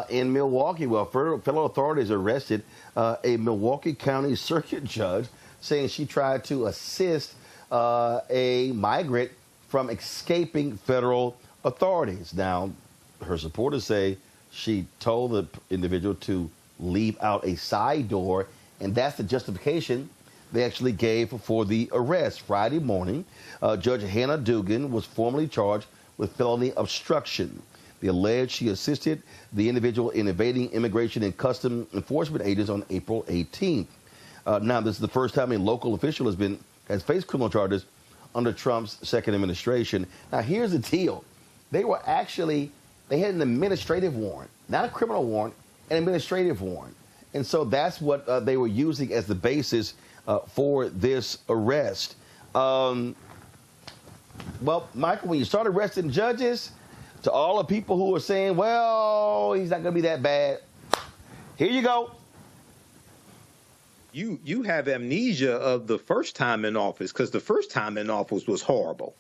in Milwaukee. Well, federal authorities arrested a Milwaukee County Circuit Judge saying she tried to assist a migrant from escaping federal authorities. Now, her supporters say she told the individual to leave out a side door, and that's the justification they actually gave for the arrest. Friday morning, Judge Hannah Dugan was formally charged with felony obstruction. They allege she assisted the individual in evading immigration and custom enforcement agents on April 18th. Now, this is the first time a local official has faced criminal charges under Trump's second administration. Now, here's the deal. They had an administrative warrant, not a criminal warrant, an administrative warrant. And so that's what they were using as the basis for this arrest. Well, Michael, when you start arresting judges, to all the people who are saying, well, he's not going to be that bad, here you go. You have amnesia of the first time in office, because the first time in office was horrible.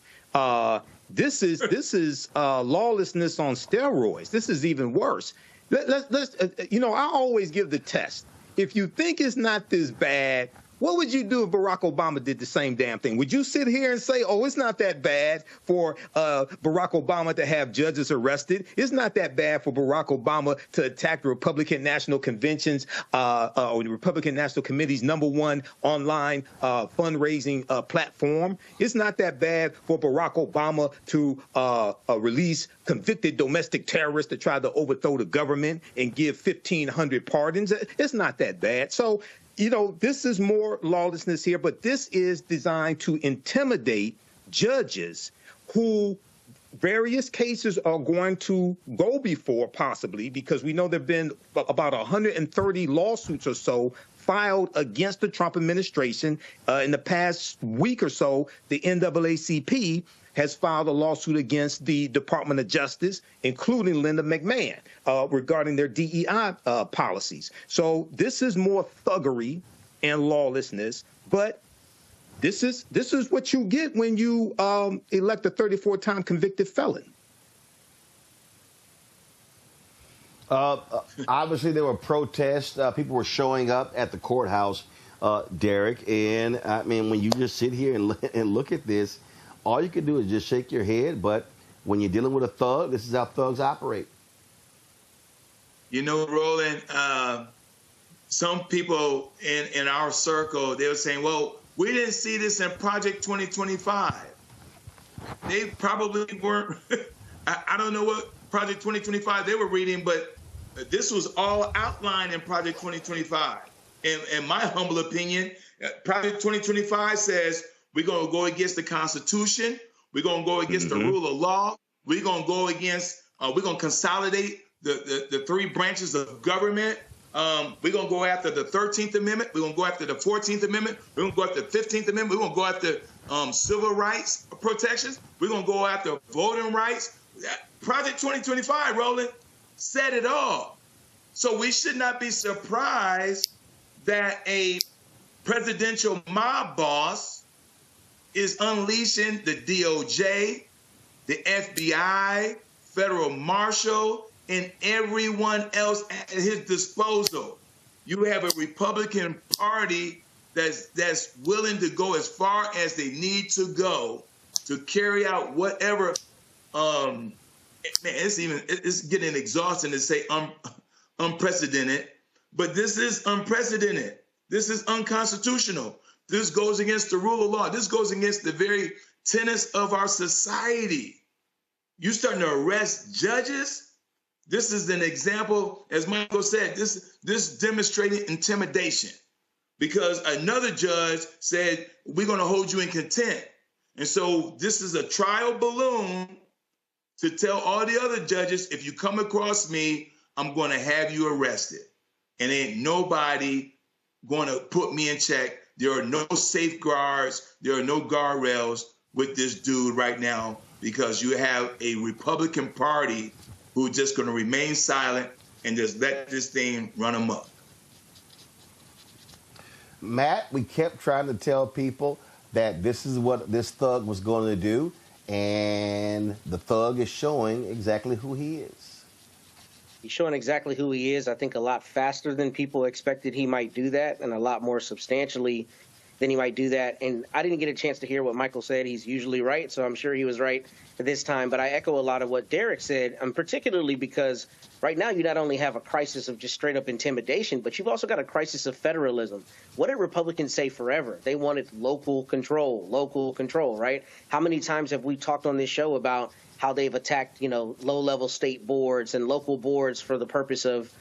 This is lawlessness on steroids. This is even worse. Let's I always give the test. If you think it's not this bad, what would you do if Barack Obama did the same damn thing? Would you sit here and say, oh, it's not that bad for Barack Obama to have judges arrested? It's not that bad for Barack Obama to attack the Republican National Convention's or the Republican National Committee's #1 online fundraising platform? It's not that bad for Barack Obama to release convicted domestic terrorists that tried to overthrow the government and give 1,500 pardons. It's not that bad. So, this is more lawlessness here, but this is designed to intimidate judges who various cases are going to go before, possibly, because we know there have been about 130 lawsuits or so filed against the Trump administration. In the past week or so, the NAACP has filed a lawsuit against the Department of Justice, including Linda McMahon, regarding their DEI policies. So this is more thuggery and lawlessness, but this is what you get when you elect a 34-time convicted felon. Obviously, there were protests. People were showing up at the courthouse, Derek. And, I mean, when you just sit here and look at this, all you can do is just shake your head. But when you're dealing with a thug, this is how thugs operate. Roland, some people in our circle, they were saying, well, we didn't see this in Project 2025. They probably weren't. I don't know what Project 2025 they were reading, but this was all outlined in Project 2025. In my humble opinion, Project 2025 says we're going to go against the Constitution. We're going to go against the rule of law. We're going to go against, we're going to consolidate the three branches of government. We're going to go after the 13th Amendment. We're going to go after the 14th Amendment. We're going to go after the 15th Amendment. We're going to go after civil rights protections. We're going to go after voting rights. Project 2025, Roland, said it all. So we should not be surprised that a presidential mob boss is unleashing the DOJ, the FBI, federal marshal, and everyone else at his disposal. You have a Republican Party that's willing to go as far as they need to go to carry out whatever. Man, it's getting exhausting to say unprecedented, but this is unprecedented. This is unconstitutional. This goes against the rule of law. This goes against the very tenets of our society. You starting to arrest judges? This is an example, as Michael said, this demonstrated intimidation, because another judge said, we're going to hold you in contempt. And so this is a trial balloon to tell all the other judges, if you come across me, I'm going to have you arrested. And ain't nobody going to put me in check. There are no safeguards. There are no guardrails with this dude right now, because you have a Republican Party who's just going to remain silent and just let this thing run amok. Matt, we kept trying to tell people that this is what this thug was going to do, and the thug is showing exactly who he is. He's showing exactly who he is, I think, a lot faster than people expected he might do that, and a lot more substantially than he might do that. And I didn't get a chance to hear what Michael said. He's usually right, so I'm sure he was right this time. But I echo a lot of what Derek said, particularly because right now you not only have a crisis of just straight-up intimidation, but you've also got a crisis of federalism. What did Republicans say forever? They wanted local control, right? How many times have we talked on this show about how they've attacked, low-level state boards and local boards for the purpose of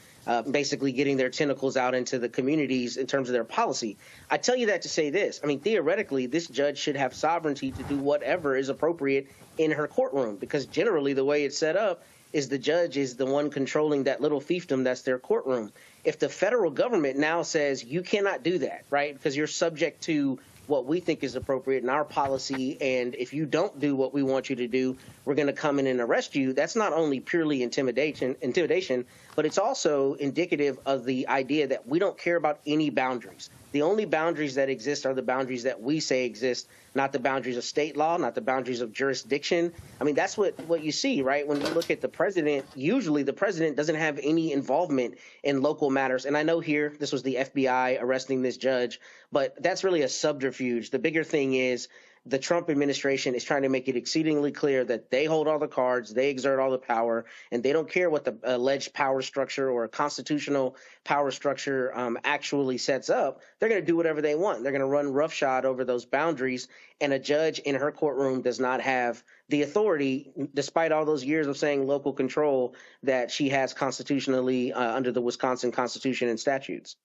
basically getting their tentacles out into the communities in terms of their policy? I tell you that to say this. I mean, theoretically, this judge should have sovereignty to do whatever is appropriate in her courtroom, because generally the way it's set up is the judge is the one controlling that little fiefdom that's their courtroom. If the federal government now says you cannot do that, right, because you're subject to what we think is appropriate in our policy, and if you don't do what we want you to do, we're going to come in and arrest you, that's not only purely intimidation, but it's also indicative of the idea that we don't care about any boundaries. The only boundaries that exist are the boundaries that we say exist, not the boundaries of state law, not the boundaries of jurisdiction. I mean, that's what you see, right? When you look at the president, usually the president doesn't have any involvement in local matters. And I know here, this was the FBI arresting this judge, but that's really a subterfuge. The bigger thing is the Trump administration is trying to make it exceedingly clear that they hold all the cards, they exert all the power, and they don't care what the alleged power structure or constitutional power structure actually sets up. They're going to do whatever they want. They're going to run roughshod over those boundaries, and a judge in her courtroom does not have the authority, despite all those years of saying local control, that she has constitutionally under the Wisconsin Constitution and statutes.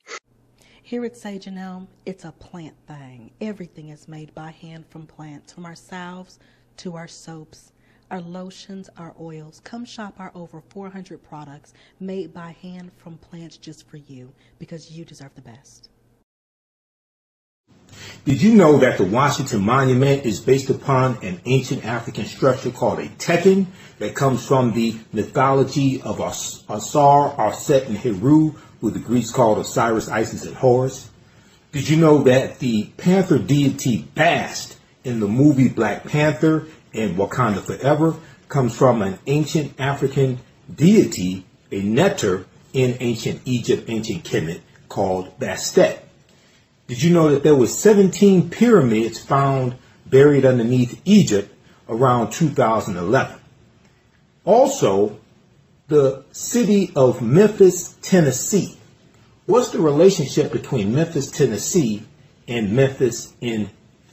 Here at Sage and Elm, it's a plant thing. Everything is made by hand from plants, from our salves to our soaps, our lotions, our oils. Come shop our over 400 products made by hand from plants just for you, because you deserve the best. Did you know that the Washington Monument is based upon an ancient African structure called a tekken that comes from the mythology of Asar, Arset, and Heru, who the Greeks called Osiris, Isis, and Horus? Did you know that the panther deity Bast in the movie Black Panther and Wakanda Forever comes from an ancient African deity, a neter in ancient Egypt, ancient Kemet, called Bastet? Did you know that there were 17 pyramids found buried underneath Egypt around 2011? Also, the city of Memphis, Tennessee. What's the relationship between Memphis, Tennessee and Memphis in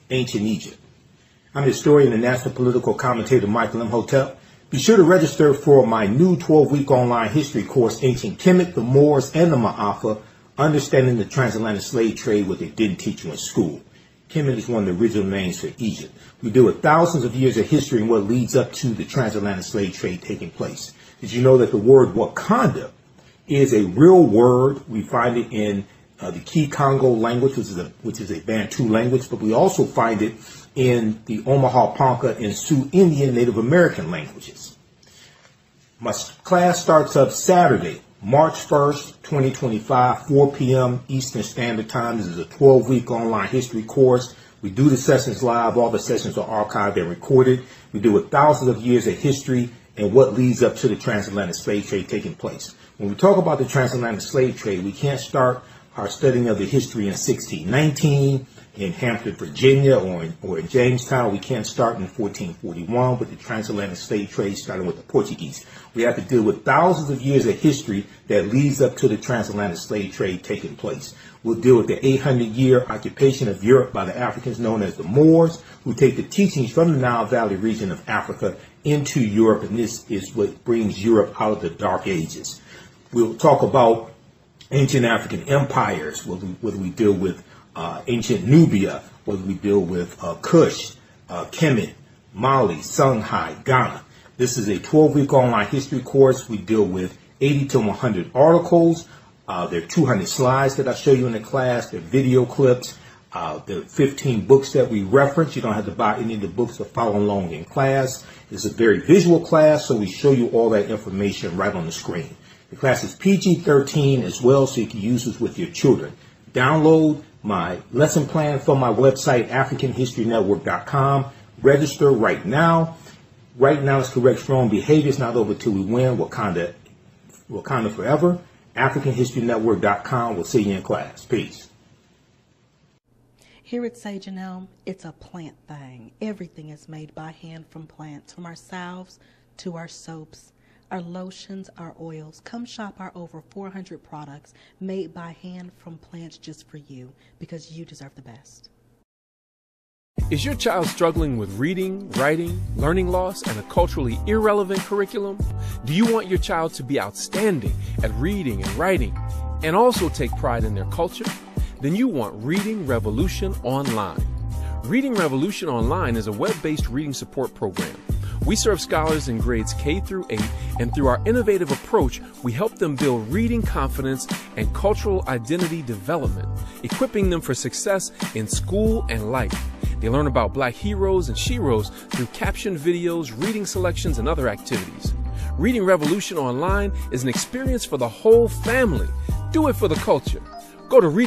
ancient Egypt? I'm historian and national political commentator Michael Imhotep. Be sure to register for my new 12-week online history course, Ancient Kemet, the Moors, and the Ma'afa, Understanding the Transatlantic Slave Trade, what they didn't teach you in school. Kemet is one of the original names for Egypt. We deal with thousands of years of history and what leads up to the transatlantic slave trade taking place. Did you know that the word Wakanda is a real word? We find it in the Key Congo language, which is a Bantu language, but we also find it in the Omaha Ponca and Sioux Indian Native American languages. My class starts up Saturday, March 1st, 2025, 4 p.m. Eastern Standard Time. This is a 12-week online history course. We do the sessions live. All the sessions are archived and recorded. We deal with thousands of years of history and what leads up to the transatlantic slave trade taking place. When we talk about the transatlantic slave trade, we can't start our studying of the history in 1619 in Hampton, Virginia, or in Jamestown. We can't start in 1441 with the transatlantic slave trade starting with the Portuguese. We have to deal with thousands of years of history that leads up to the transatlantic slave trade taking place. We'll deal with the 800-year occupation of Europe by the Africans known as the Moors, who take the teachings from the Nile Valley region of Africa into Europe, and this is what brings Europe out of the Dark Ages. We'll talk about ancient African empires, whether we deal with ancient Nubia, whether we deal with Kush, Kemet, Mali, Songhai, Ghana. This is a 12-week online history course. We deal with 80 to 100 articles. There are 200 slides that I show you in the class. There are video clips. There are 15 books that we reference. You don't have to buy any of the books to follow along in class. It's a very visual class, so we show you all that information right on the screen. The class is PG-13 as well, so you can use this with your children. Download my lesson plan from my website, AfricanHistoryNetwork.com. Register right now. Right now, it's correct strong behavior. It's not over till we win. Wakanda Wakanda forever. AfricanHistoryNetwork.com. We'll see you in class. Peace. Here at Sage and Elm, it's a plant thing. Everything is made by hand from plants, from our salves to our soaps, our lotions, our oils. Come shop our over 400 products made by hand from plants just for you, because you deserve the best. Is your child struggling with reading, writing, learning loss, and a culturally irrelevant curriculum? Do you want your child to be outstanding at reading and writing and also take pride in their culture? Then you want Reading Revolution Online. Reading Revolution Online is a web-based reading support program. We serve scholars in grades K through 8, and through our innovative approach, we help them build reading confidence and cultural identity development, equipping them for success in school and life. They learn about Black heroes and sheroes through captioned videos, reading selections, and other activities. Reading Revolution Online is an experience for the whole family. Do it for the culture. Go to